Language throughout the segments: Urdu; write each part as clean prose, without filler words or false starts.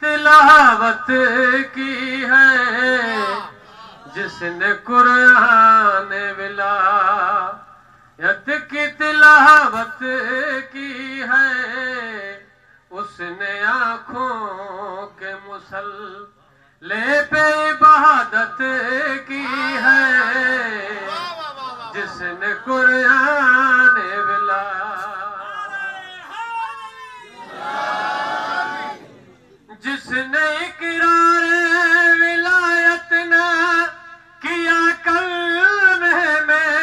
تلاوت کی ہے، جس نے قرآن ولایت کی تلاوت کی ہے، اس نے آنکھوں کے مسلح پہ عبادت کی ہے، جس نے قرآن جس نے اقرار ولایت نہ کیا کلمہ میں،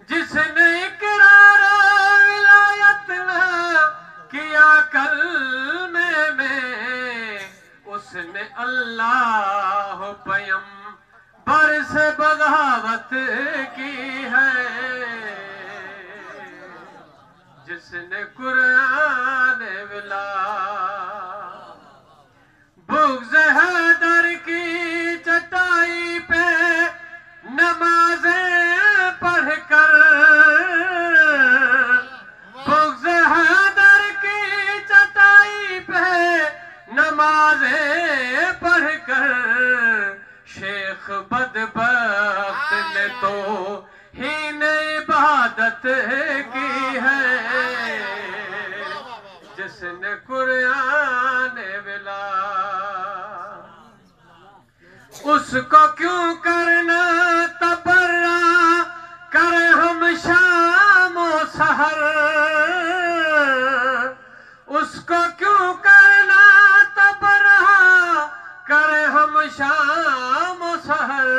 جس نے اقرار ولایت نہ کیا کلمہ میں، اس نے اللہ پیغمبر سے بغاوت کی ہے، جس نے قرآن بغض حیدر کی چٹائی پہ نمازیں پڑھ کر، بغض حیدر کی چٹائی پہ نمازیں پڑھ کر، شیخ بدبخت نے توہین عبادت کی ہے، جس نے قرآن اس کو کیوں کرنا تبرہ کرے ہم شام و سحر، اس کو کیوں کرنا تبرہ کرے ہم شام و سحر،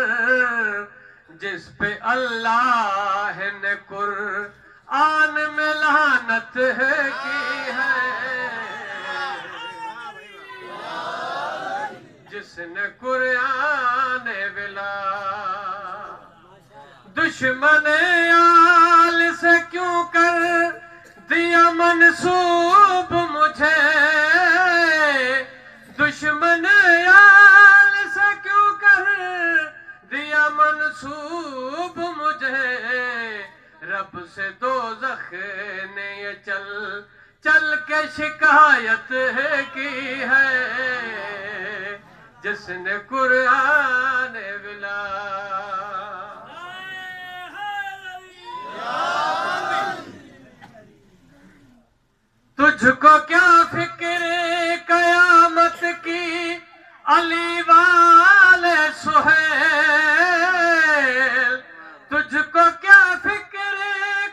جس پہ اللہ نے قرآن میں لعنت کی ہے، جس نے قرآن دشمن آل سے کیوں کر دیا منسوب مجھے، دشمن آل سے کیوں کر دیا منسوب مجھے، رب سے دوزخ نے یہ چل کے شکایت کی ہے، جس نے قرآن تجھ کو کیا فکر قیامت کی علی والے سہیل، تجھ کو کیا فکر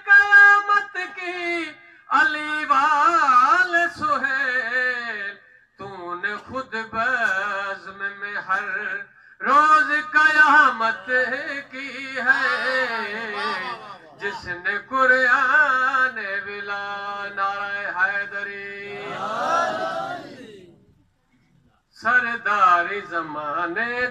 قیامت کی علی والے سہیل، تو نے خود بزم میں ہر روز قیامت کی ہے، جس نے قرآن نعرہ حیدری سرداری زمانے